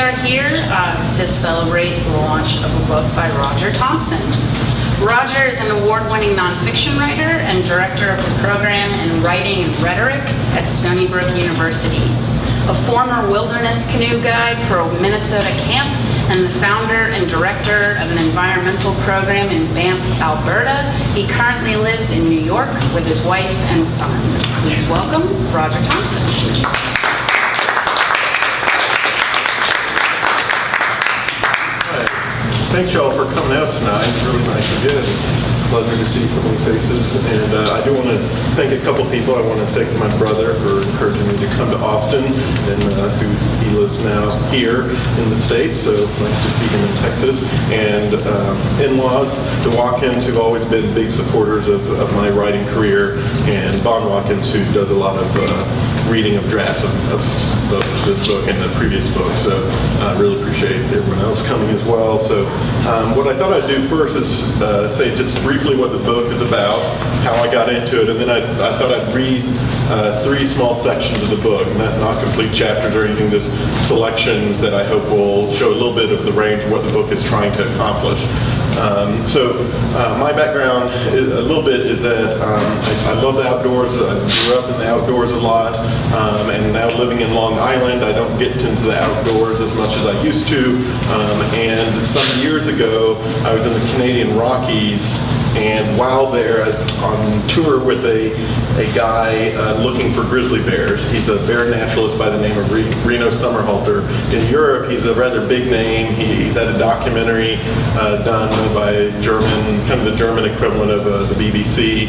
are here to celebrate the launch of a book by Roger Thompson. Roger is an award-winning nonfiction writer and director of the program in Writing and Rhetoric at Stony Brook University. A former wilderness canoe guide for a Minnesota camp and the founder and director of an environmental program in Banff, Alberta, he currently lives in New York with his wife and son. Please welcome Roger Thompson. Thanks y'all for coming out tonight. Really nice again. Pleasure to see so many faces. And I do want to thank a couple people. I want to thank my brother for encouraging me to come to Austin, and he lives now here in the States, so nice to see him in Texas. And in-laws, the Watkins, who've always been big supporters of my writing career, and Bon Watkins, who does a lot of reading of drafts of this book and the previous book. So I really appreciate everyone else coming as well. So what I thought I'd do first is say just briefly what the book is about, how I got into it, and then I thought I'd read 3 small sections of the book, not complete chapters or anything, just selections that I hope will show a little bit of the range of what the book is trying to accomplish. My background a little bit is that I love the outdoors. I grew up in the outdoors a lot, and now living in Long Island, I don't get into the outdoors as much as I used to. And some years ago, I was in the Canadian Rockies, and while there, I was on tour with a guy looking for grizzly bears. He's a bear naturalist by the name of Reno Sommerhalter. In Europe, he's a rather big name. He's had a documentary done by kind of the German equivalent of the BBC,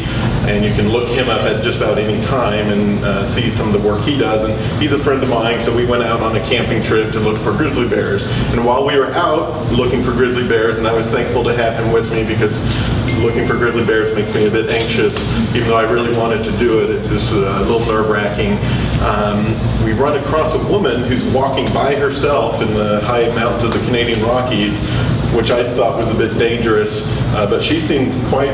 and you can look him up at just about any time and see some of the work he does. And he's a friend of mine, so we went out on a camping trip to look for grizzly bears. And while we were out looking for grizzly bears, and I was thankful to have him with me because looking for grizzly bears makes me a bit anxious, even though I really wanted to do it. It's just a little nerve-wracking. We run across a woman who's walking by herself in the high mountains of the Canadian Rockies, which I thought was a bit dangerous, but she seemed quite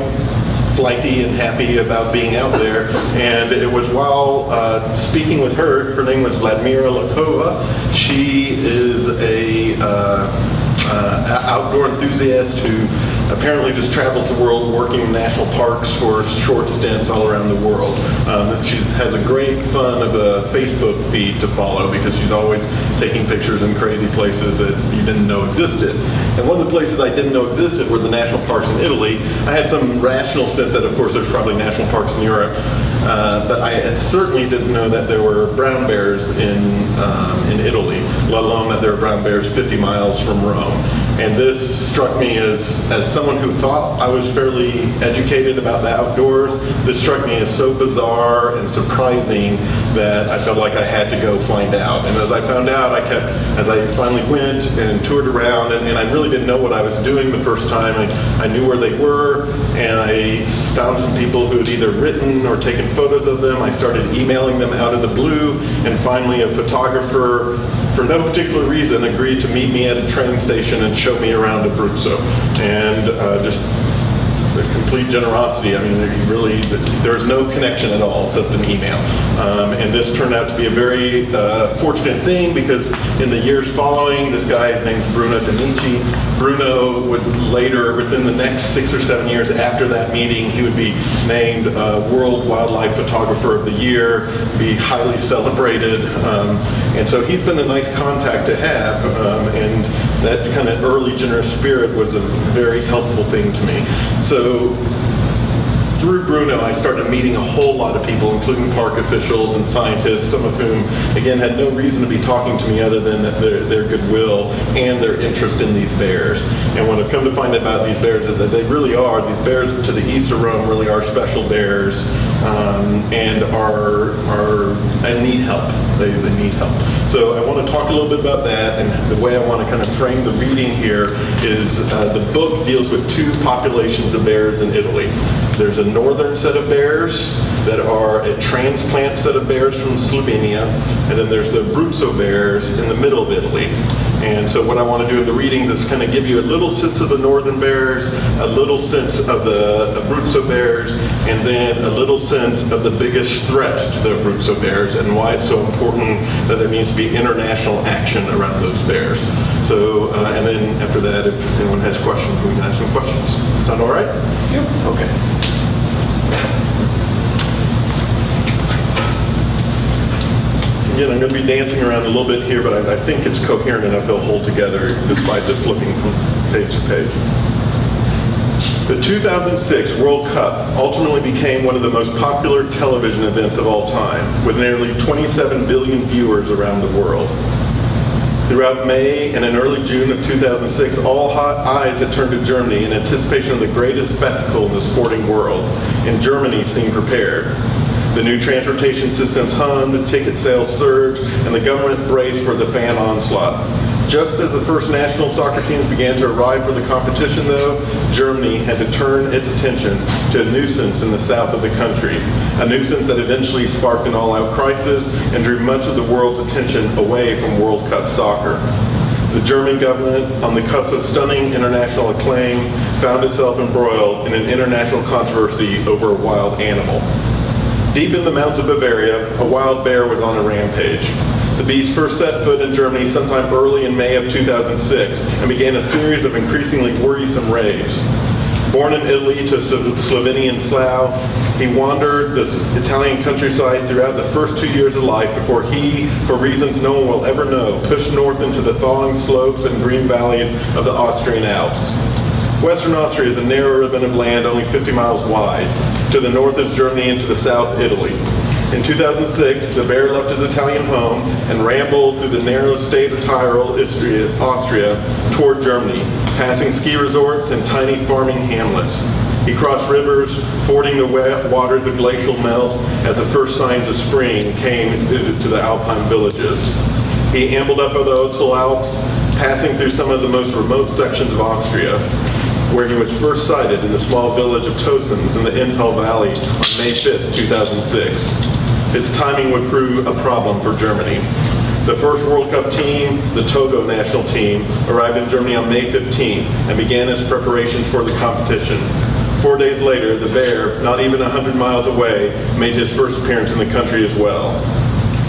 flighty and happy about being out there. And it was while speaking with her name was Vladimira Lakova. She is a outdoor enthusiast who apparently just travels the world working in national parks for short stints all around the world. She has a great fun of a Facebook feed to follow because she's always taking pictures in crazy places that you didn't know existed. And one of the places I didn't know existed were the national parks in Italy. I had some rational sense that, of course, there's probably national parks in Europe, but I certainly didn't know that there were brown bears in Italy, let alone that there were brown bears 50 miles from Rome. And this struck me as someone who thought I was fairly educated about the outdoors. This struck me as so bizarre and surprising that I felt like I had to go find out. And as I found out, as I finally went and toured around, and I really didn't know what I was doing the first time. I knew where they were, and I found some people who had either written or taken photos of them. I started emailing them out of the blue, and finally a photographer, for no particular reason, agreed to meet me at a train station and show me around Abruzzo. And just the complete generosity. I mean, really, there's no connection at all except an email. And this turned out to be a very fortunate thing because in the years following, this guy, his name's Bruno D'Amici. Bruno would later, within the next 6 or 7 years after that meeting, he would be named World Wildlife Photographer of the Year, be highly celebrated. And so he's been a nice contact to have. And that kind of early generous spirit was a very helpful thing to me. So through Bruno, I started meeting a whole lot of people, including park officials and scientists, some of whom, again, had no reason to be talking to me other than their goodwill and their interest in these bears. And what I've come to find about these bears is that they really are, these bears to the east of Rome really are special bears, and need help. They need help. So I want to talk a little bit about that, and the way I want to kind of frame the reading here is the book deals with 2 populations of bears in Italy. There's a northern set of bears that are a transplant set of bears from Slovenia, and then there's the Abruzzo bears in the middle of Italy. And so what I want to do in the readings is kind of give you a little sense of the northern bears, a little sense of the Abruzzo bears, and then a little sense of the biggest threat to the Abruzzo bears and why it's so important that there needs to be international action around those bears. So, and then after that, if anyone has questions, we can ask some questions. Sound all right? Yep. Okay. Again, I'm going to be dancing around a little bit here, but I think it's coherent enough it'll hold together despite the flipping from page to page. The 2006 World Cup ultimately became one of the most popular television events of all time, with nearly 27 billion viewers around the world. Throughout May and in early June of 2006, all eyes had turned to Germany in anticipation of the greatest spectacle in the sporting world, and Germany seemed prepared. The new transportation systems hummed, ticket sales surged, and the government braced for the fan onslaught. Just as the first national soccer teams began to arrive for the competition, though, Germany had to turn its attention to a nuisance in the south of the country, a nuisance that eventually sparked an all-out crisis and drew much of the world's attention away from World Cup soccer. The German government, on the cusp of stunning international acclaim, found itself embroiled in an international controversy over a wild animal. Deep in the mountains of Bavaria, a wild bear was on a rampage. The beast first set foot in Germany sometime early in May of 2006 and began a series of increasingly worrisome raids. Born in Italy to Slovenian Slough, he wandered this Italian countryside throughout the first 2 years of life before he, for reasons no one will ever know, pushed north into the thawing slopes and green valleys of the Austrian Alps. Western Austria is a narrow ribbon of land only 50 miles wide. To the north is Germany and to the south, Italy. In 2006, the bear left his Italian home and rambled through the narrow state of Tyrol, Austria, toward Germany, passing ski resorts and tiny farming hamlets. He crossed rivers, fording the wet waters of glacial melt as the first signs of spring came to the alpine villages. He ambled up the Otzal Alps, passing through some of the most remote sections of Austria, where he was first sighted in the small village of Tosens in the Inntal Valley on May 5th, 2006. His timing would prove a problem for Germany. The first World Cup team, the Togo national team, arrived in Germany on May 15th and began its preparations for the competition. 4 days later, the bear, not even 100 miles away, made his first appearance in the country as well.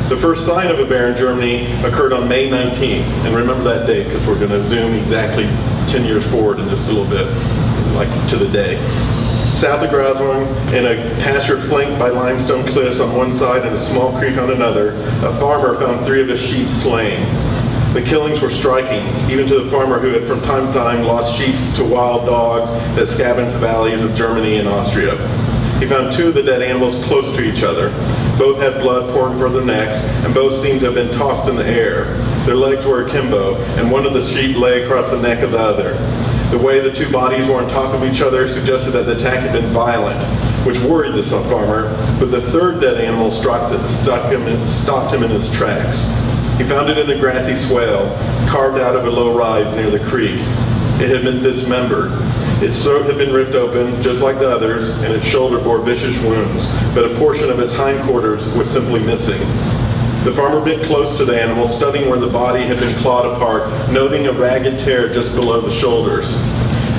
The first sign of a bear in Germany occurred on May 19th, and remember that date because we're going to zoom exactly 10 years forward in just a little bit, like to the day. South of Graswang, in a pasture flanked by limestone cliffs on one side and a small creek on another, a farmer found 3 of his sheep slain. The killings were striking, even to the farmer who had from time to time lost sheep to wild dogs that scavenged the valleys of Germany and Austria. He found 2 of the dead animals close to each other. Both had blood pouring from their necks, and both seemed to have been tossed in the air. Their legs were akimbo, and one of the sheep lay across the neck of the other. The way the 2 bodies were on top of each other suggested that the attack had been violent, which worried this farmer, but the 3rd dead animal stopped him in his tracks. He found it in a grassy swale, carved out of a low rise near the creek. It had been dismembered. Its throat had been ripped open, just like the others, and its shoulder bore vicious wounds, but a portion of its hindquarters was simply missing. The farmer bit close to the animal, studying where the body had been clawed apart, noting a ragged tear just below the shoulders.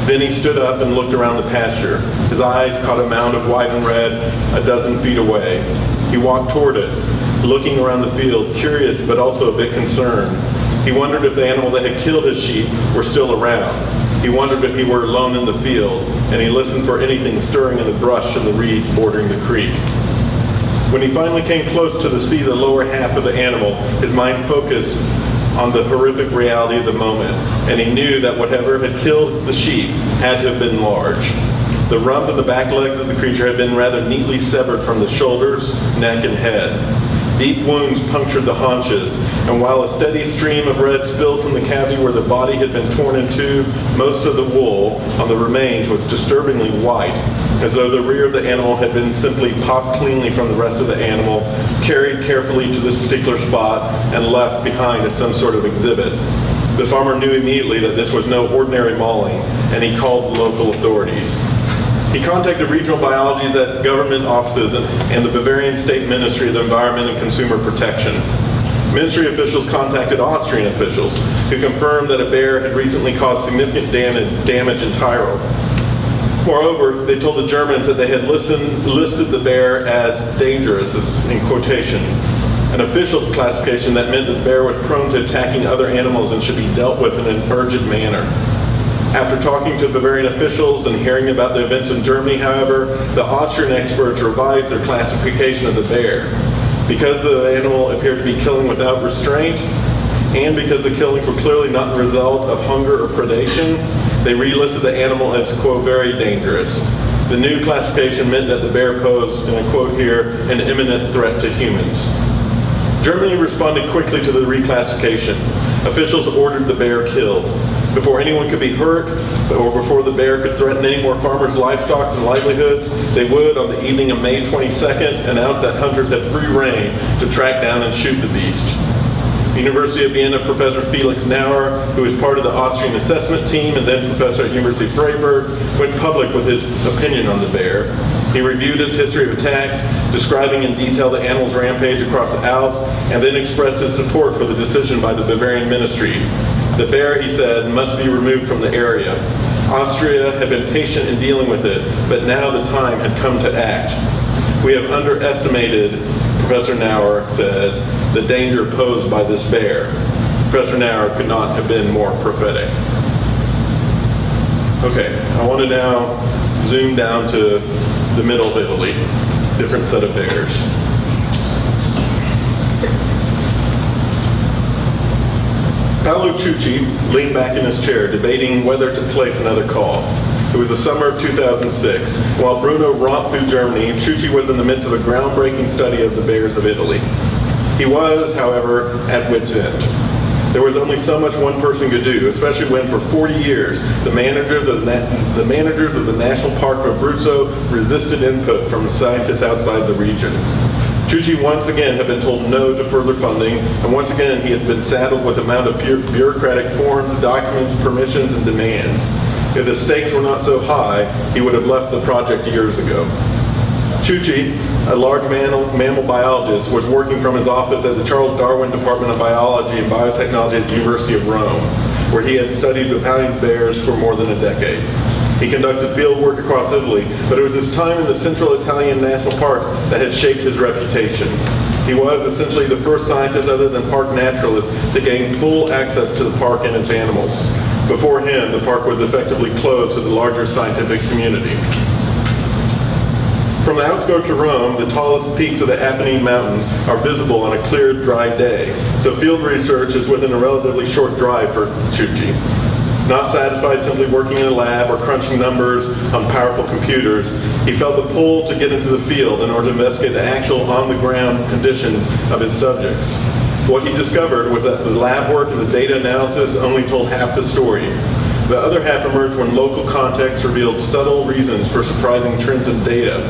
Then he stood up and looked around the pasture. His eyes caught a mound of white and red a dozen feet away. He walked toward it, looking around the field, curious but also a bit concerned. He wondered if the animal that had killed his sheep were still around. He wondered if he were alone in the field, and he listened for anything stirring in the brush and the reeds bordering the creek. When he finally came close to see the lower half of the animal, his mind focused on the horrific reality of the moment, and he knew that whatever had killed the sheep had to have been large. The rump and the back legs of the creature had been rather neatly severed from the shoulders, neck, and head. Deep wounds punctured the haunches, and while a steady stream of red spilled from the cavity where the body had been torn in two, most of the wool on the remains was disturbingly white, as though the rear of the animal had been simply popped cleanly from the rest of the animal, carried carefully to this particular spot, and left behind as some sort of exhibit. The farmer knew immediately that this was no ordinary mauling, and he called the local authorities. He contacted regional biologists at government offices and the Bavarian State Ministry of the Environment and Consumer Protection. Ministry officials contacted Austrian officials, who confirmed that a bear had recently caused significant damage in Tyrol. Moreover, they told the Germans that they had listed the bear as dangerous, in quotations, an official classification that meant the bear was prone to attacking other animals and should be dealt with in an urgent manner. After talking to Bavarian officials and hearing about the events in Germany, however, the Austrian experts revised their classification of the bear. Because the animal appeared to be killing without restraint, and because the killings were clearly not the result of hunger or predation, they relisted the animal as, quote, very dangerous. The new classification meant that the bear posed, and I quote here, an imminent threat to humans. Germany responded quickly to the reclassification. Officials ordered the bear killed. Before anyone could be hurt, or before the bear could threaten any more farmers' livestock and livelihoods, they would, on the evening of May 22nd, announce that hunters had free rein to track down and shoot the beast. University of Vienna professor Felix Nauer, who was part of the Austrian assessment team and then professor at University of Freiburg, went public with his opinion on the bear. He reviewed its history of attacks, describing in detail the animal's rampage across the Alps, and then expressed his support for the decision by the Bavarian ministry. The bear, he said, must be removed from the area. Austria had been patient in dealing with it, but now the time had come to act. We have underestimated, Professor Nauer said, the danger posed by this bear. Professor Nauer could not have been more prophetic. Okay, I want to now zoom down to the middle of Italy, different set of bears. Paolo Ciucci leaned back in his chair, debating whether to place another call. It was the summer of 2006. While Bruno romped through Germany, Ciucci was in the midst of a groundbreaking study of the bears of Italy. He was, however, at wit's end. There was only so much one person could do, especially when for 40 years the managers of the National Park of Abruzzo resisted input from scientists outside the region. Ciucci once again had been told no to further funding, and once again he had been saddled with a mountain of bureaucratic forms, documents, permissions, and demands. If the stakes were not so high, he would have left the project years ago. Ciucci, a large mammal biologist, was working from his office at the Charles Darwin Department of Biology and Biotechnology at the University of Rome, where he had studied battalion bears for more than a decade. He conducted field work across Italy, but it was his time in the Central Italian National Park that had shaped his reputation. He was essentially the first scientist other than park naturalist to gain full access to the park and its animals. Before him, the park was effectively closed to the larger scientific community. From the outskirts of Rome, the tallest peaks of the Apennine Mountains are visible on a clear, dry day, so field research is within a relatively short drive for Ciucci. Not satisfied simply working in a lab or crunching numbers on powerful computers, he felt the pull to get into the field in order to investigate the actual on-the-ground conditions of his subjects. What he discovered was that the lab work and the data analysis only told half the story. The other half emerged when local context revealed subtle reasons for surprising trends in data.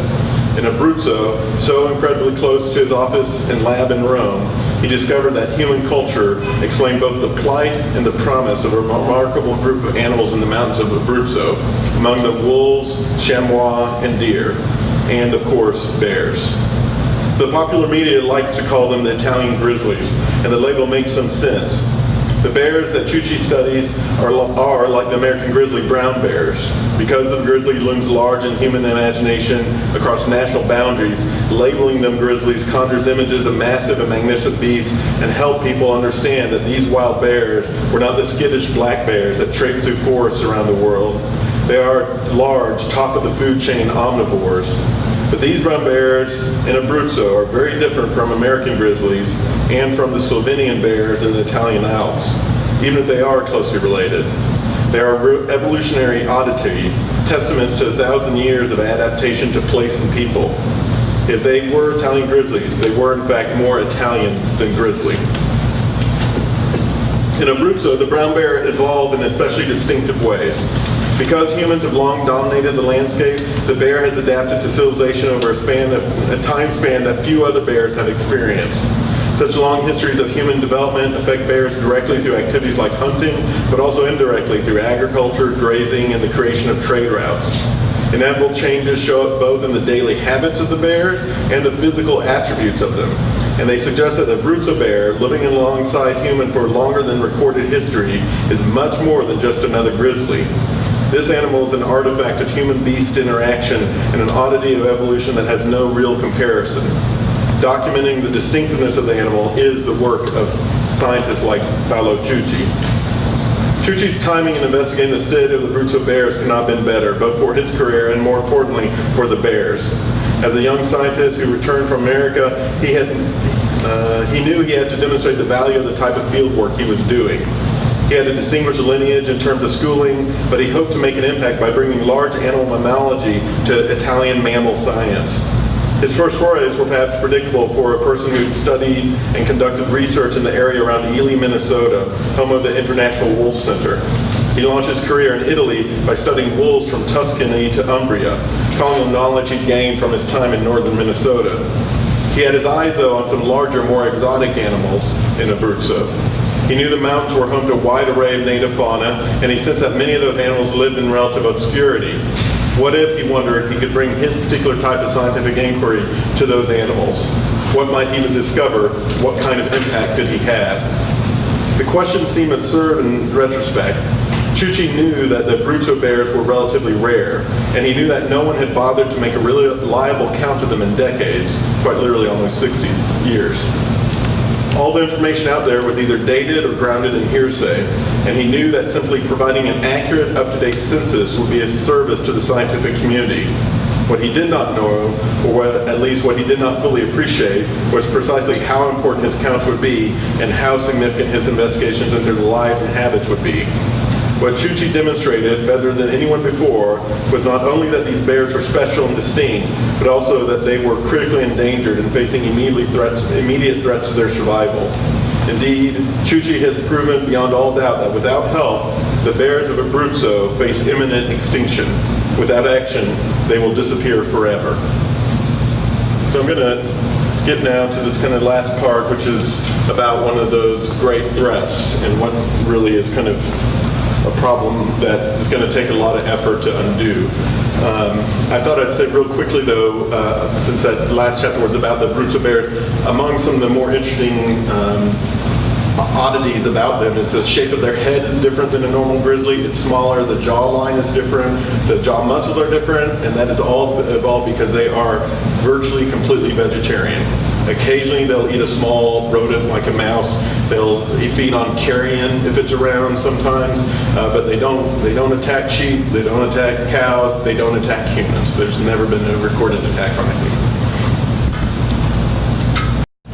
In Abruzzo, so incredibly close to his office and lab in Rome, he discovered that human culture explained both the plight and the promise of a remarkable group of animals in the mountains of Abruzzo, among them wolves, chamois, and deer, and of course, bears. The popular media likes to call them the Italian Grizzlies, and the label makes some sense. The bears that Ciucci studies are like the American grizzly, brown bears. Because the grizzly looms large in human imagination across national boundaries, labeling them grizzlies conjures images of massive and magnificent beasts and help people understand that these wild bears were not the skittish black bears that traipse through forests around the world. They are large, top of the food chain omnivores. But these brown bears in Abruzzo are very different from American grizzlies and from the Slovenian bears in the Italian Alps, even if they are closely related. They are evolutionary oddities, testaments to 1,000 years of adaptation to place and people. If they were Italian grizzlies, they were in fact more Italian than grizzly. In Abruzzo, the brown bear evolved in especially distinctive ways. Because humans have long dominated the landscape, the bear has adapted to civilization over a time span that few other bears have experienced. Such long histories of human development affect bears directly through activities like hunting, but also indirectly through agriculture, grazing, and the creation of trade routes. Inevitable changes show up both in the daily habits of the bears and the physical attributes of them. and they suggest that the Abruzzo bear, living alongside human for longer than recorded history, is much more than just another grizzly. This animal is an artifact of human-beast interaction and an oddity of evolution that has no real comparison. Documenting the distinctiveness of the animal is the work of scientists like Paolo Ciucci. Ciucci's timing in investigating the state of the Abruzzo bears could not have been better, both for his career and, more importantly, for the bears. As a young scientist who returned from America, he knew he had to demonstrate the value of the type of field work he was doing. He had to distinguish a lineage in terms of schooling, but he hoped to make an impact by bringing large animal mammalogy to Italian mammal science. His first forays were perhaps predictable for a person who'd studied and conducted research in the area around Ely, Minnesota, home of the International Wolf Center. He launched his career in Italy by studying wolves from Tuscany to Umbria, calling on knowledge he'd gained from his time in northern Minnesota. He had his eyes, though, on some larger, more exotic animals in Abruzzo. He knew the mountains were home to a wide array of native fauna, and he sensed that many of those animals lived in relative obscurity. What if, he wondered, he could bring his particular type of scientific inquiry to those animals? What might he even discover? What kind of impact could he have? The question seemed absurd in retrospect. Ciucci knew that the Abruzzo bears were relatively rare, and he knew that no one had bothered to make a really reliable count of them in decades, quite literally almost 60 years. All the information out there was either dated or grounded in hearsay, and he knew that simply providing an accurate, up-to-date census would be a service to the scientific community. What he did not know, or at least what he did not fully appreciate, was precisely how important his counts would be and how significant his investigations into the lives and habits would be. What Ciucci demonstrated, better than anyone before, was not only that these bears were special and distinct, but also that they were critically endangered and facing immediate threats to their survival. Indeed, Ciucci has proven beyond all doubt that without help, the bears of Abruzzo face imminent extinction. Without action, they will disappear forever. So I'm going to skip now to this kind of last part, which is about one of those great threats and what really is kind of a problem that is going to take a lot of effort to undo. I thought I'd say real quickly, though, since that last chapter was about the Abruzzo bears, among some of the more interesting oddities about them is the shape of their head is different than a normal grizzly. It's smaller, the jawline is different, the jaw muscles are different, and that is all evolved because they are virtually completely vegetarian. Occasionally they'll eat a small rodent like a mouse. They'll feed on carrion if it's around sometimes, but they don't attack sheep, they don't attack cows, they don't attack humans. There's never been a recorded attack on a human.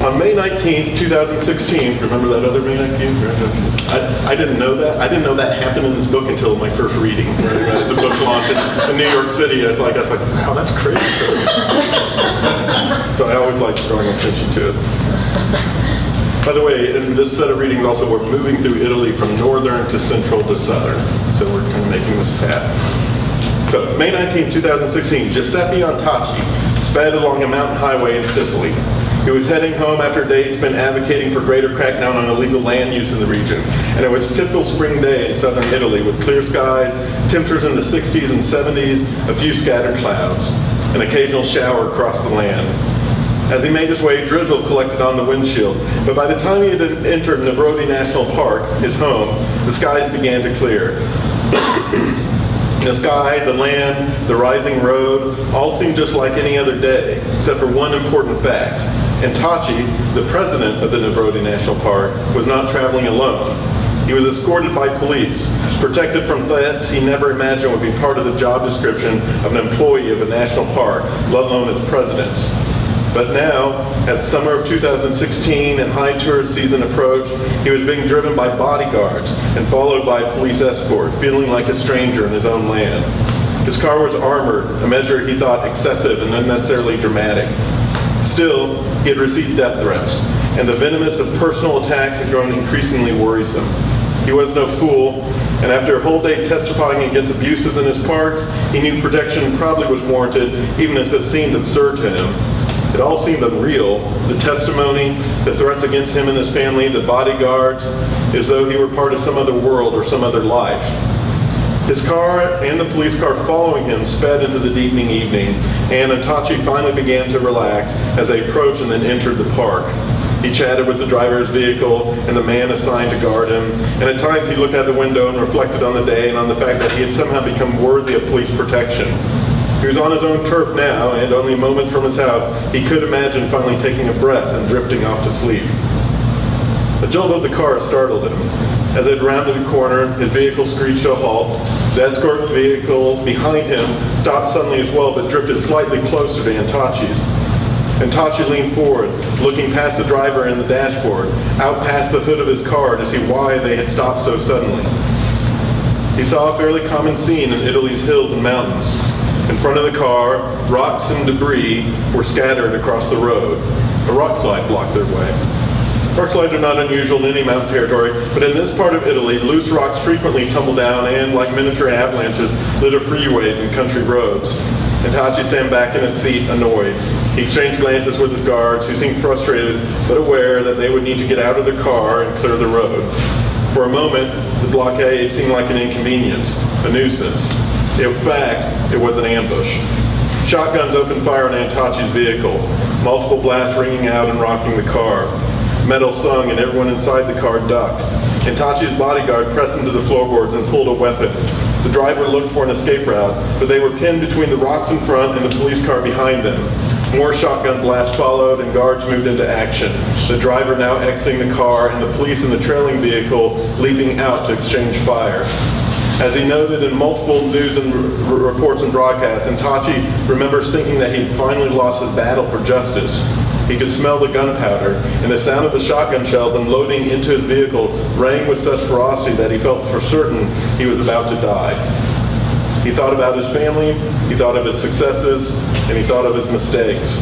On May 19th, 2016, remember that other May 19th? I didn't know that. I didn't know that happened in this book until my first reading. Right? The book launch in New York City. I was like, wow, that's crazy. So I always like drawing attention to it. By the way, in this set of readings also, we're moving through Italy from northern to central to southern. So we're kind of making this path. So May 19, 2016, Giuseppe Antacci sped along a mountain highway in Sicily. He was heading home after a day spent advocating for greater crackdown on illegal land use in the region. And it was a typical spring day in southern Italy with clear skies, temperatures in the 60s and 70s, a few scattered clouds, an occasional shower across the land. As he made his way, drizzle collected on the windshield, but by the time he had entered Nebrodi National Park, his home, the skies began to clear. The sky, the land, the rising road, all seemed just like any other day, except for one important fact. Antacci, the president of the Nebrodi National Park, was not traveling alone. He was escorted by police, protected from threats he never imagined would be part of the job description of an employee of a national park, let alone its president's. But now, as summer of 2016 and high tourist season approached, he was being driven by bodyguards and followed by a police escort, feeling like a stranger in his own land. His car was armored, a measure he thought excessive and unnecessarily dramatic. Still, he had received death threats, and the venomous of personal attacks had grown increasingly worrisome. He was no fool, and after a whole day testifying against abuses in his parks, he knew protection probably was warranted, even if it seemed absurd to him. It all seemed unreal. The testimony, the threats against him and his family, the bodyguards, as though he were part of some other world or some other life. His car and the police car following him sped into the deepening evening, and Antachi finally began to relax as they approached and then entered the park. He chatted with the driver of his vehicle and the man assigned to guard him, and at times he looked out the window and reflected on the day and on the fact that he had somehow become worthy of police protection. He was on his own turf now, and only moments from his house, he could imagine finally taking a breath and drifting off to sleep. The jolt of the car startled him. As it rounded a corner, his vehicle screeched to a halt. The escort vehicle behind him stopped suddenly as well, but drifted slightly closer to Antachi's. Antachi leaned forward, looking past the driver and the dashboard, out past the hood of his car to see why they had stopped so suddenly. He saw a fairly common scene in Italy's hills and mountains. In front of the car, rocks and debris were scattered across the road. A rock slide blocked their way. Rock slides are not unusual in any mountain territory, but in this part of Italy, loose rocks frequently tumble down and, like miniature avalanches, litter freeways and country roads. Antachi sat back in his seat, annoyed. He exchanged glances with his guards, who seemed frustrated, but aware that they would need to get out of the car and clear the road. For a moment, the blockade seemed like an inconvenience, a nuisance. In fact, it was an ambush. Shotguns opened fire on Antachi's vehicle, multiple blasts ringing out and rocking the car. Metal sung and everyone inside the car ducked. Antachi's bodyguard pressed him to the floorboards and pulled a weapon. The driver looked for an escape route, but they were pinned between the rocks in front and the police car behind them. More shotgun blasts followed and guards moved into action, the driver now exiting the car and the police in the trailing vehicle leaping out to exchange fire. As he noted in multiple news and reports and broadcasts, Antachi remembers thinking that he'd finally lost his battle for justice. He could smell the gunpowder, and the sound of the shotgun shells unloading into his vehicle rang with such ferocity that he felt for certain he was about to die. He thought about his family, he thought of his successes, and he thought of his mistakes.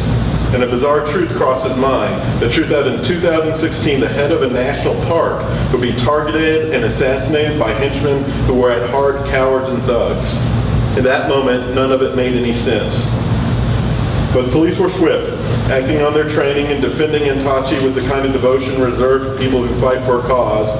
And a bizarre truth crossed his mind, the truth that in 2016 the head of a national park would be targeted and assassinated by henchmen who were at heart cowards and thugs. In that moment, none of it made any sense. But the police were swift, acting on their training and defending Antachi with the kind of devotion reserved for people who fight for a cause.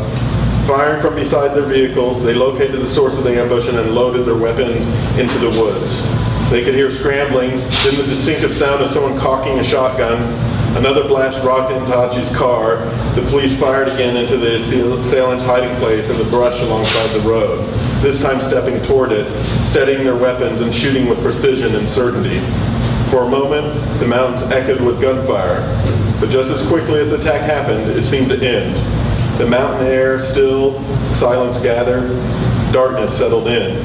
Firing from beside their vehicles, they located the source of the ambush and unloaded their weapons into the woods. They could hear scrambling, then the distinctive sound of someone cocking a shotgun. Another blast rocked Antachi's car. The police fired again into the assailant's hiding place in the brush alongside the road, this time stepping toward it, steadying their weapons and shooting with precision and certainty. For a moment, the mountains echoed with gunfire, but just as quickly as the attack happened, it seemed to end. The mountain air stilled, silence gathered, darkness settled in.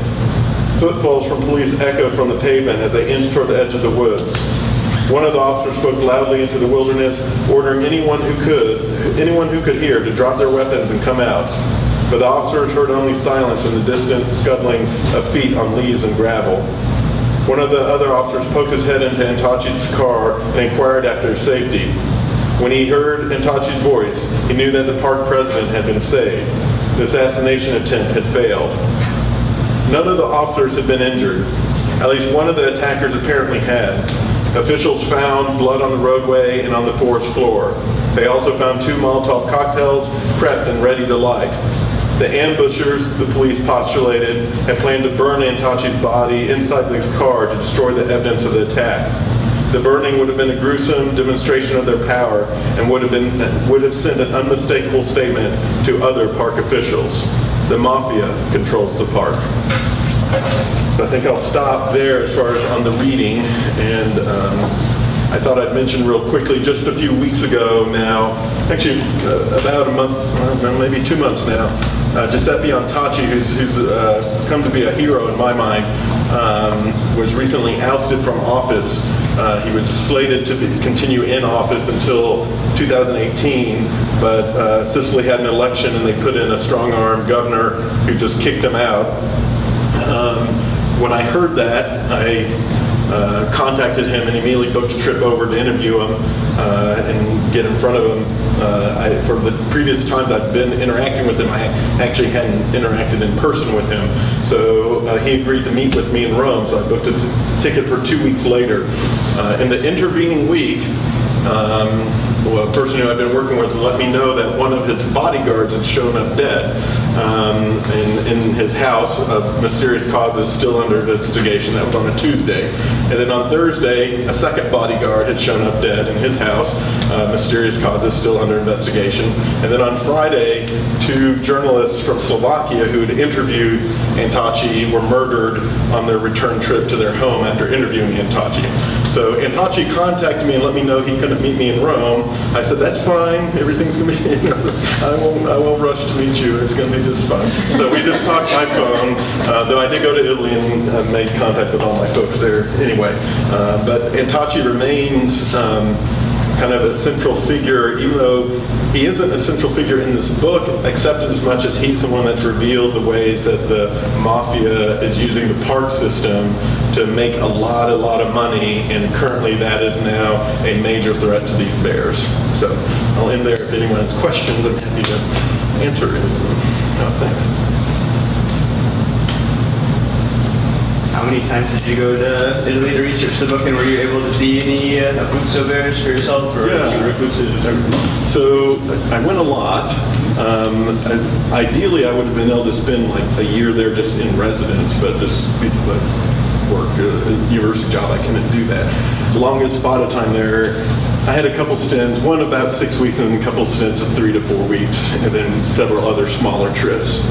Footfalls from police echoed from the pavement as they inched toward the edge of the woods. One of the officers spoke loudly into the wilderness, ordering anyone who could hear to drop their weapons and come out. But the officers heard only silence in the distant scuttling of feet on leaves and gravel. One of the other officers poked his head into Antachi's car and inquired after his safety. When he heard Antachi's voice, he knew that the park president had been saved. The assassination attempt had failed. None of the officers had been injured. At least one of the attackers apparently had. Officials found blood on the roadway and on the forest floor. They also found 2 Molotov cocktails prepped and ready to light. The ambushers, the police postulated, had planned to burn Antachi's body inside this car to destroy the evidence of the attack. The burning would have been a gruesome demonstration of their power and would have sent an unmistakable statement to other park officials. The mafia controls the park. So I think I'll stop there as far as on the reading, and I thought I'd mention real quickly, just a few weeks ago now, actually about a month, maybe 2 months now, Giuseppe Antachi, who's come to be a hero in my mind, was recently ousted from office. He was slated to continue in office until 2018, but Sicily had an election and they put in a strong-arm governor who just kicked him out. When I heard that, I contacted him and immediately booked a trip over to interview him and get in front of him. For the previous times I'd been interacting with him, I actually hadn't interacted in person with him. So he agreed to meet with me in Rome, so I booked a ticket for 2 weeks later. In the intervening week, a person who I've been working with let me know that one of his bodyguards had shown up dead. And in his house of mysterious causes still under investigation. That was on a Tuesday. And then on Thursday, a second bodyguard had shown up dead in his house, mysterious causes still under investigation. And then on Friday, 2 journalists from Slovakia who had interviewed Antaci were murdered on their return trip to their home after interviewing Antaci. So Antaci contacted me and let me know he couldn't meet me in Rome. I said, that's fine, everything's going to be, I won't rush to meet you, it's going to be just fine. So we just talked by phone, though I did go to Italy and made contact with all my folks there anyway. But Antaci remains kind of a central figure, even though he isn't a central figure in this book, except as much as he's the one that's revealed the ways that the mafia is using the park system to make a lot of money, and currently that is now a major threat to these bears. So I'll end there. If anyone has questions, I'm happy to answer it. Oh, thanks. How many times did you go to Italy to research the book, and were you able to see any Abruzzo bears for yourself, or Yeah. you reclusive? So I went a lot. Ideally, I would have been able to spend like a year there just in residence, but just because I work a university job, I couldn't do that. The longest spot of time there, I had a couple stints, one about 6 weeks and a couple stints of 3 to 4 weeks, and then several other smaller trips.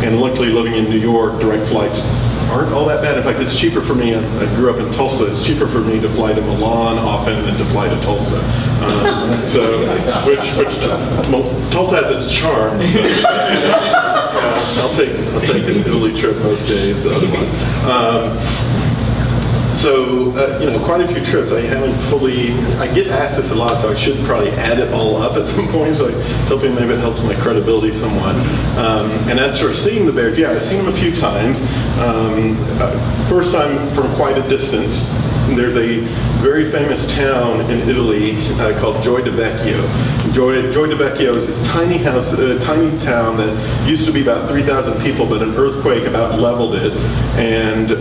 And luckily, living in New York, direct flights aren't all that bad. In fact, it's cheaper for me. I grew up in Tulsa. It's cheaper for me to fly to Milan often than to fly to Tulsa. Which Tulsa has its charm. I'll take an Italy trip most days. Otherwise. Quite a few trips. I haven't fully, I get asked this a lot, so I should probably add it all up at some point, so I tell people maybe it helps my credibility somewhat. And as for seeing the bears, yeah, I've seen them a few times. First time from quite a distance. There's a very famous town in Italy called Gioia di Vecchio. Gioia di Vecchio is this tiny town that used to be about 3,000 people, but an earthquake about leveled it, and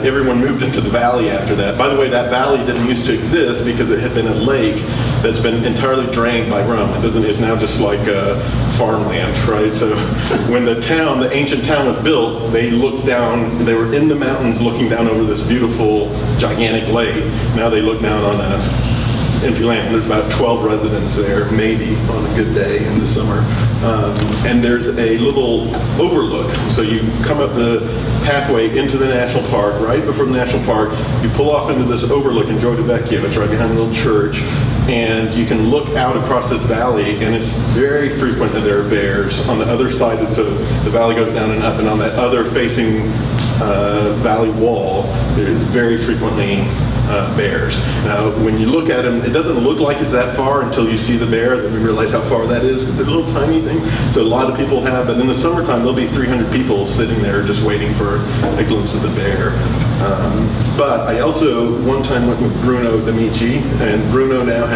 everyone moved into the valley after that. By the way, that valley didn't used to exist because it had been a lake that's been entirely drained by Rome. It's now just like farmland, right? So when the ancient town was built, they looked down, they were in the mountains looking down over this beautiful, gigantic lake. Now they look down on a empty land, and there's about 12 residents there, maybe, on a good day in the summer. And there's a little overlook. So you come up the pathway into the national park. Right before the national park, you pull off into this overlook in Gioia di Vecchio. It's right behind the little church. And you can look out across this valley, and it's very frequent that there are bears. On the other side, so the valley goes down and up, and on that other facing valley wall, there's very frequently bears. Now, when you look at them, it doesn't look like it's that far until you see the bear, then you realize how far that is. It's a little tiny thing, so a lot of people have, but in the summertime, there'll be 300 people sitting there just waiting for a glimpse of the bear. But I also, one time, went with Bruno D'Amici, and Bruno now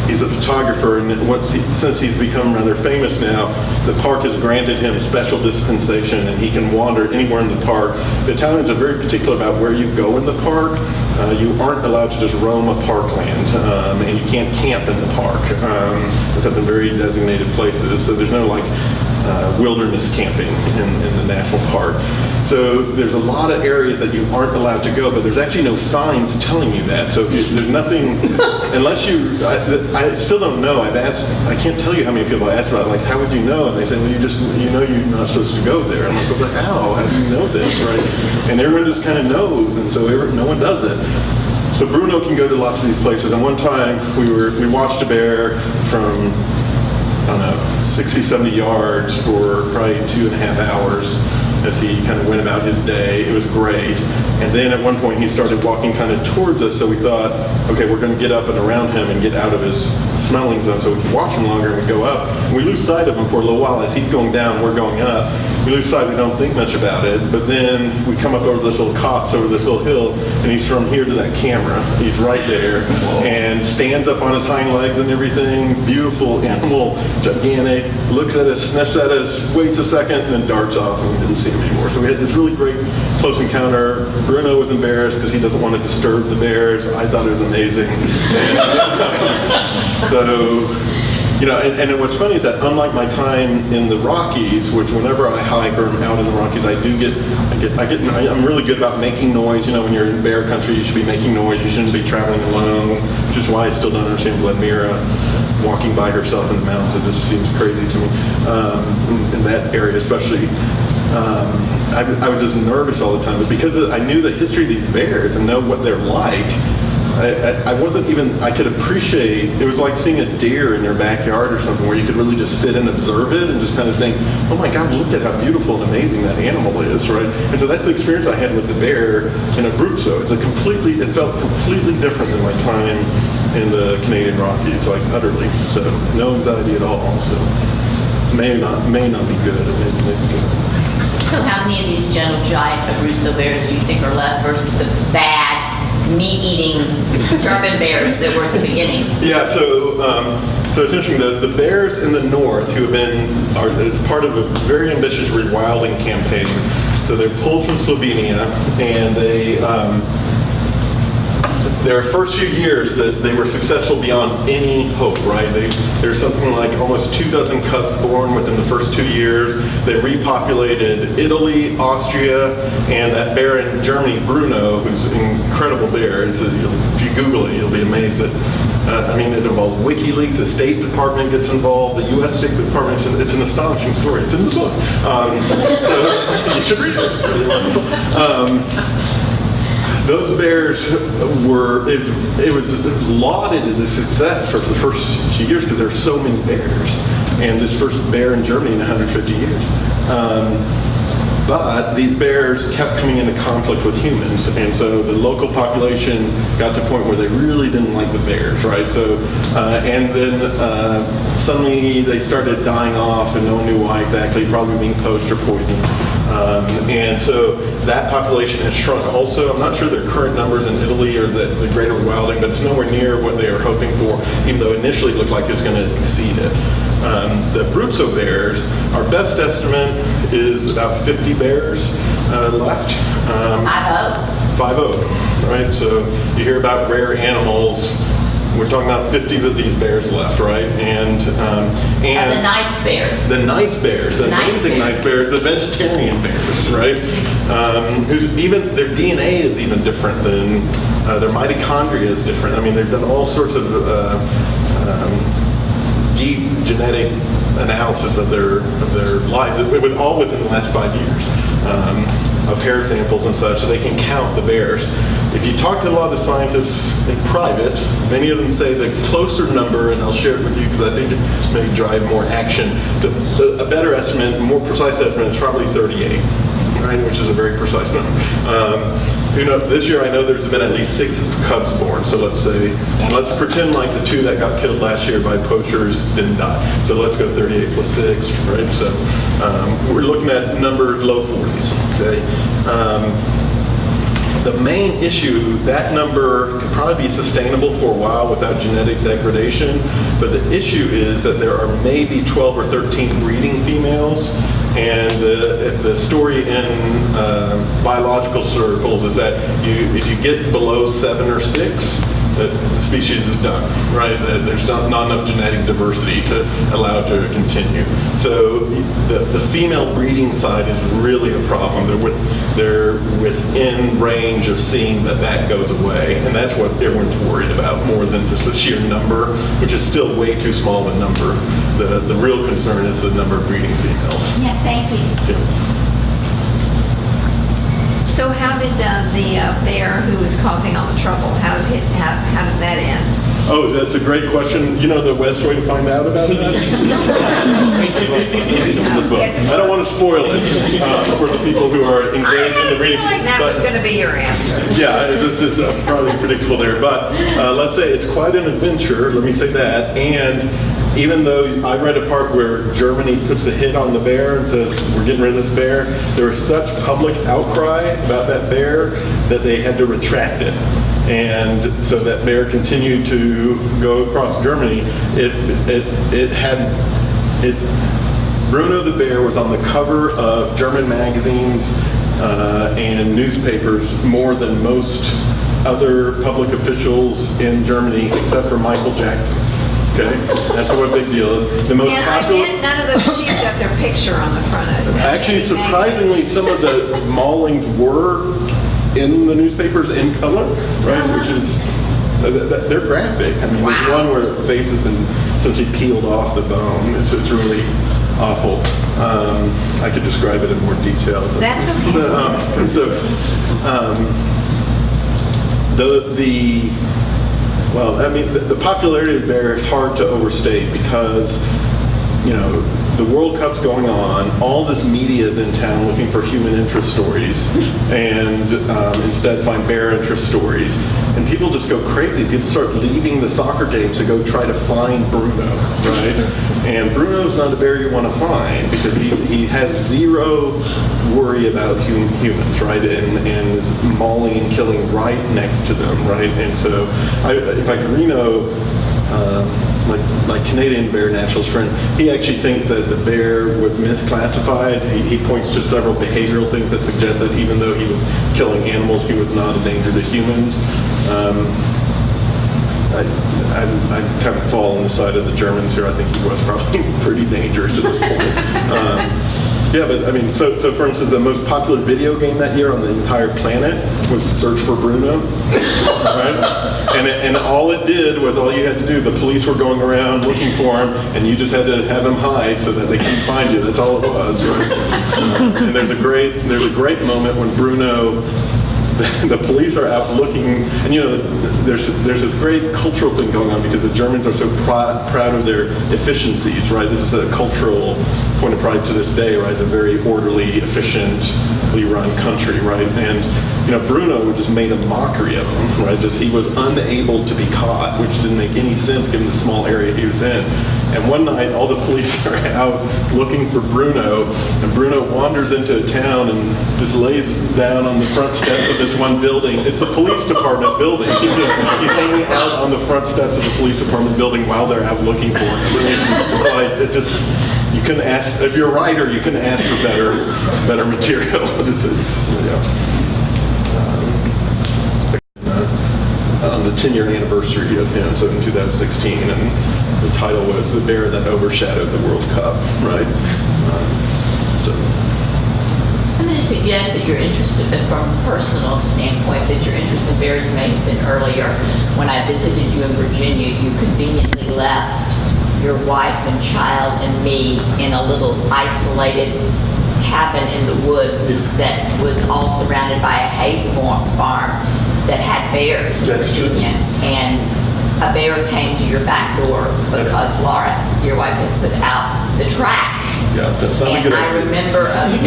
he's a photographer, and since he's become rather famous now, the park has granted him special dispensation, and he can wander anywhere in the park. The Italians are very particular about where you go in the park. You aren't allowed to just roam a parkland, and you can't camp in the park, except in very designated places. So there's no wilderness camping in the national park. So there's a lot of areas that you aren't allowed to go, but there's actually no signs telling you that. So there's nothing, unless I still don't know. I've asked, I can't tell you how many people I asked about, how would you know? And they say, well, you're not supposed to go there. I'm like, well, how? How do you know this, right? And everyone just kind of knows, and so no one does it. So Bruno can go to lots of these places. And one time we watched a bear from, I don't know, 60, 70 yards for probably 2.5 hours as he kind of went about his day. It was great. And then at one point he started walking kind of towards us, so we thought, okay, we're going to get up and around him and get out of his smelling zone so we can watch him longer, and we go up. And we lose sight of him for a little while. As he's going down, we're going up. We lose sight, we don't think much about it, but then we come up over this little copse, over this little hill, and he's from here to that camera. He's right there, and stands up on his hind legs and everything. Beautiful animal, gigantic, looks at us, sniffs at us, waits a second, and then darts off, and we didn't see him anymore. So we had this really great close encounter. Bruno was embarrassed because he doesn't want to disturb the bears. I thought it was amazing. And, And what's funny is that unlike my time in the Rockies, which whenever I hike or I'm out in the Rockies, I'm really good about making noise. When you're in bear country, you should be making noise. You shouldn't be traveling alone, which is why I still don't understand Vladimira walking by herself in the mountains. It just seems crazy to me in that area, especially. I was just nervous all the time, but because I knew the history of these bears and know what they're like, I could appreciate, it was like seeing a deer in your backyard or something where you could really just sit and observe it and just kind of think, oh my God, look at how beautiful and amazing that animal is, right? And so that's the experience I had with the bear in Abruzzo. It felt completely different than my time in the Canadian Rockies, like utterly. So no anxiety at all. So may not be good. It may be good. So how many of these gentle giant Abruzzo bears do you think are left versus the bad meat-eating German bears that were at the beginning? Yeah, so it's interesting. The bears in the north it's part of a very ambitious rewilding campaign. So they're pulled from Slovenia, and their first few years that they were successful beyond any hope, right? There's something like almost 24 cubs born within the first 2 years. They repopulated Italy, Austria, and that bear in Germany, Bruno, who's an incredible bear. If you Google it, you'll be amazed that, it involves WikiLeaks, the State Department gets involved, the U.S. State Department. It's an astonishing story. It's in the book. So you should read it. It's really wonderful. Those bears it was lauded as a success for the first few years because there were so many bears, and this first bear in Germany in 150 years. But these bears kept coming into conflict with humans, and so the local population got to a point where they really didn't like the bears, right? So, and then suddenly they started dying off, and no one knew why exactly, probably being poached or poisoned. And so that population has shrunk also. I'm not sure their current numbers in Italy or the greater wilding, but it's nowhere near what they were hoping for, even though initially it looked like it's going to exceed it. The Abruzzo bears, our best estimate is about 50 bears left. 50, right? So you hear about rare animals. We're talking about 50 of these bears left, right? And the nice bears. The nice bears, the amazing nice bears, the vegetarian bears, right? Whose even their DNA is even different than their mitochondria is different. They've done all sorts of deep genetic analysis of their lives, all within the last 5 years. Of hair samples and such, so they can count the bears. If you talk to a lot of the scientists in private, many of them say the closer number, and I'll share it with you because I think it may drive more action, a better estimate, more precise estimate is probably 38, right, which is a very precise number. This year I know there's been at least 6 cubs born, so let's pretend like the 2 that got killed last year by poachers didn't die. So let's go 38 plus 6, right? So we're looking at numbers low 40s, okay? The main issue, that number could probably be sustainable for a while without genetic degradation, but the issue is that there are maybe 12 or 13 breeding females, and the story in biological circles is that if you get below 7 or 6, the species is done, right? There's not enough genetic diversity to allow it to continue. So the female breeding side is really a problem. They're within range of seeing that goes away, and that's what everyone's worried about more than just the sheer number, which is still way too small of a number. The real concern is the number of breeding females. Yeah, thank you. Yeah. So how did the bear who was causing all the trouble, how did that end? Oh, that's a great question. You know the best way to find out about that? In the book. I don't want to spoil it for the people who are engaged in the reading. I feel like that was going to be your answer. Yeah, this is probably predictable there. But let's say it's quite an adventure, let me say that. And even though I read a part where Germany puts a hit on the bear and says, we're getting rid of this bear, there was such public outcry about that bear that they had to retract it. And so that bear continued to go across Germany. Bruno the bear was on the cover of German magazines and newspapers more than most other public officials in Germany, except for Michael Jackson. Okay, that's what a big deal is. The most And popular. none of those sheep got their picture on the front of it. Actually, surprisingly, some of the maulings were in the newspapers in color, right? Which is, they're graphic. I mean, there's one where the face has been essentially peeled off the bone. It's really awful. I could describe it in more detail. But, That's okay. The popularity of the bear is hard to overstate because, the World Cup's going on, all this media is in town looking for human interest stories, and instead find bear interest stories. And people just go crazy. People start leaving the soccer games to go try to find Bruno, right? And Bruno's not a bear you want to find because he has zero worry about humans, right? And is mauling and killing right next to them, right? And so, in fact, Reno, my Canadian bear naturalist friend, he actually thinks that the bear was misclassified. He points to several behavioral things that suggest that even though he was killing animals, he was not a danger to humans. I kind of fall on the side of the Germans here. I think he was probably pretty dangerous at this point. Yeah, but I mean, so for instance, the most popular video game that year on the entire planet was Search for Bruno, right? And all it did was all you had to do. The police were going around looking for him, and you just had to have him hide so that they couldn't find you. That's all it was, right? And there's a great moment when Bruno. The police are out looking, and there's this great cultural thing going on because the Germans are so proud of their efficiencies, right? This is a cultural point of pride to this day, right? A very orderly, efficiently run country, right? And Bruno just made a mockery of him, right? He was unable to be caught, which didn't make any sense given the small area he was in. And one night, all the police are out looking for Bruno, and Bruno wanders into a town and just lays down on the front steps of this one building. It's a police department building. He's hanging out on the front steps of the police department building while they're out looking for him. It's you couldn't ask, if you're a writer, you couldn't ask for better material. On the 10-year anniversary of him, so in 2016, and the title was "The Bear That Overshadowed the World Cup," right? I'm going to suggest that you're interested, but from a personal standpoint, that your interest in bears may have been earlier. When I visited you in Virginia, you conveniently left your wife and child and me in a little isolated cabin in the woods that was all surrounded by a hay farm that had bears in Virginia. And a bear came to your back door because Laura, your wife, had put out the trash. Yeah, that's not a good idea. And I remember a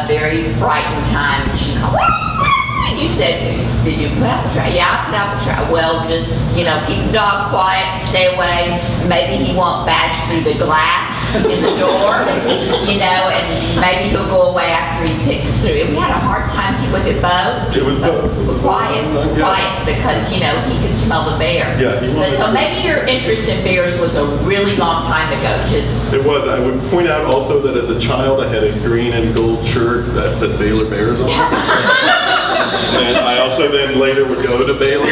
very frightened time. She called. You said, did you put out the trash? Yeah, I put out the trash. Well, just, keep the dog quiet, stay away. Maybe he won't bash through the glass in the door, and maybe he'll go away after he picks through. And we had a hard time. Was it Bo? It was Bo. Quiet, because, he could smell the bear. Yeah, so maybe your interest in bears was a really long time ago. It was. I would point out also that as a child, I had a green and gold shirt that said Baylor Bears on it. And I also then later would go to Baylor.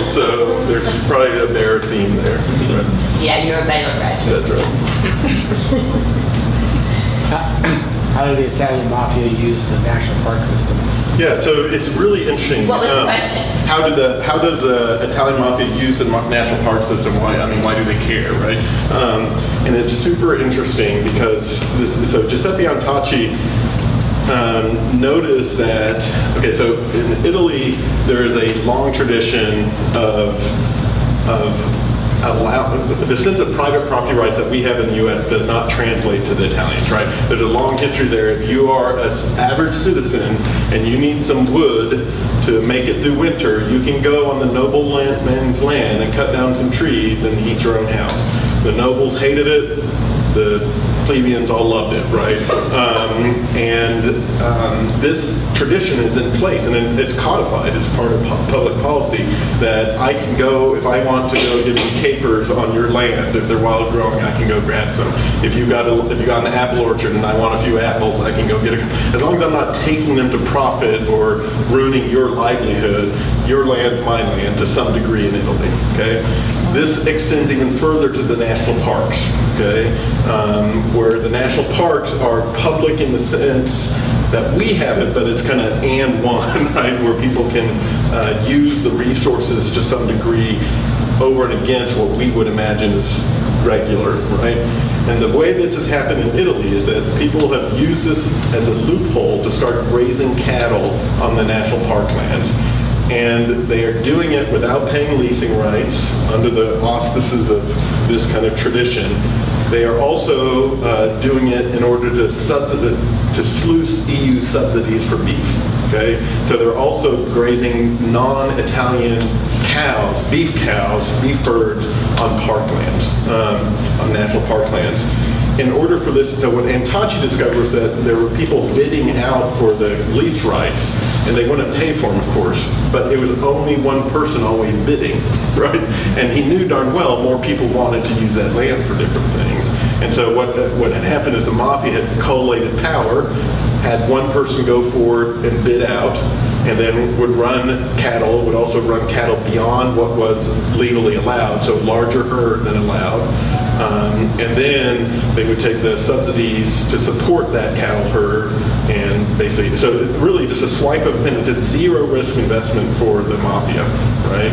So there's probably a bear theme there. Right? Yeah, you're a Baylor graduate. That's right. How did the Italian mafia use the national park system? Yeah, so it's really interesting. What was the question? How does the Italian mafia use the national park system? Why do they care, right? And it's super interesting because Giuseppe Antacci noticed that, so in Italy, there is a long tradition of the sense of private property rights that we have in the U.S. does not translate to the Italians, right? There's a long history there. If you are an average citizen and you need some wood to make it through winter, you can go on the nobleman's land and cut down some trees and heat your own house. The nobles hated it. The plebeians all loved it, right? This tradition is in place, and it's codified. It's part of public policy that I can go, if I want to go get some capers on your land, if they're wild growing, I can go grab some. If you got an apple orchard and I want a few apples, I can go get as long as I'm not taking them to profit or ruining your livelihood, your land's my land to some degree in Italy, okay? This extends even further to the national parks, okay? Where the national parks are public in the sense that we have it, but it's kind of and one, right? Where people can use the resources to some degree over and against what we would imagine is regular, right? And the way this has happened in Italy is that people have used this as a loophole to start raising cattle on the national park lands. And they are doing it without paying leasing rights under the auspices of this kind of tradition. They are also doing it in order to sluice EU subsidies for beef. Okay, so they're also grazing non-Italian cows, beef birds on parklands, on national parklands. In order for this, so what Antachi discovers that there were people bidding out for the lease rights, and they wouldn't pay for them, of course, but it was only one person always bidding, right? And he knew darn well more people wanted to use that land for different things. And so what had happened is the mafia had collated power, had one person go forward and bid out, and then would also run cattle beyond what was legally allowed, so larger herd than allowed. And then they would take the subsidies to support that cattle herd, and basically, so really just a swipe of a pen. It's a zero risk investment for the mafia, right?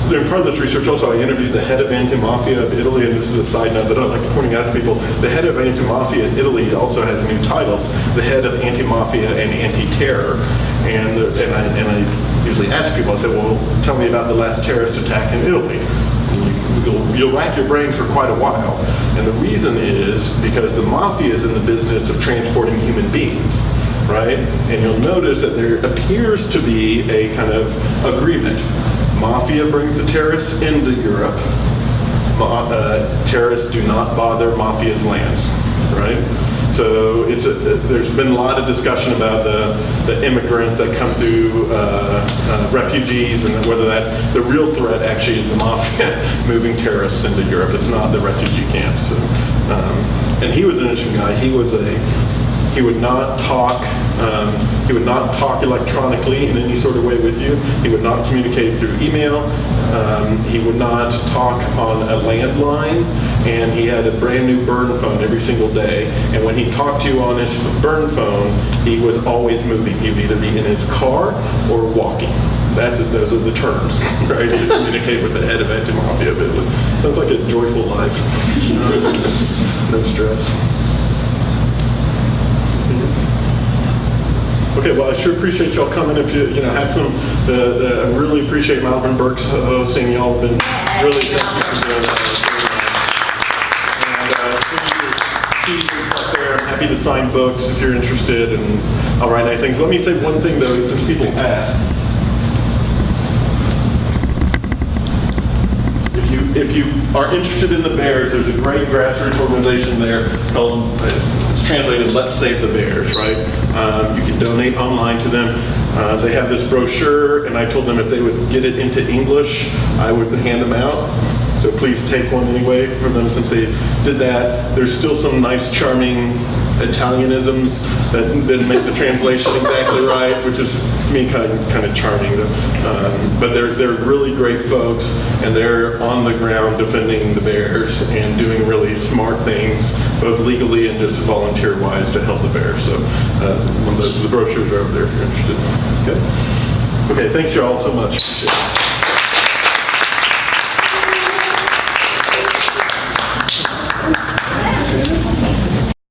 So in part of this research also, I interviewed the head of anti-mafia of Italy, and this is a side note that I'd like to point out to people. The head of anti-mafia in Italy also has new titles, the head of anti-mafia and anti-terror. And I usually ask people, I say, well, tell me about the last terrorist attack in Italy. You'll rack your brains for quite a while. And the reason is because the mafia is in the business of transporting human beings, right? And you'll notice that there appears to be a kind of agreement. Mafia brings the terrorists into Europe. Terrorists do not bother mafia's lands, right? So there's been a lot of discussion about the immigrants that come through, refugees, and whether the real threat actually is the mafia moving terrorists into Europe. It's not the refugee camps. So, and he was an interesting guy. He would not talk. He would not talk electronically in any sort of way with you. He would not communicate through email. He would not talk on a landline, and he had a brand new burn phone every single day. And when he talked to you on his burn phone, he was always moving. He would either be in his car or walking. Those are the terms, right? To communicate with the head of anti-mafia. Sounds like a joyful life. No stress. Okay, well, I sure appreciate y'all coming. If you have some, I really appreciate Malvern Burke's hosting. Y'all have been really thank you for doing that. And and stuff there. I'm happy to sign books if you're interested, and I'll write nice things. Let me say one thing though, since people ask. If you are interested in the bears, there's a great grassroots organization there called, it's translated, Let's Save the Bears, right? You can donate online to them. They have this brochure, and I told them if they would get it into English, I would hand them out. So please take one anyway for them since they did that. There's still some nice, charming Italianisms that didn't make the translation exactly right, which is, to me, kind of charming. But they're really great folks, and they're on the ground defending the bears and doing really smart things, both legally and just volunteer-wise, to help the bears. So one of the brochures are over there if you're interested. Okay, thanks you all so much. Appreciate it.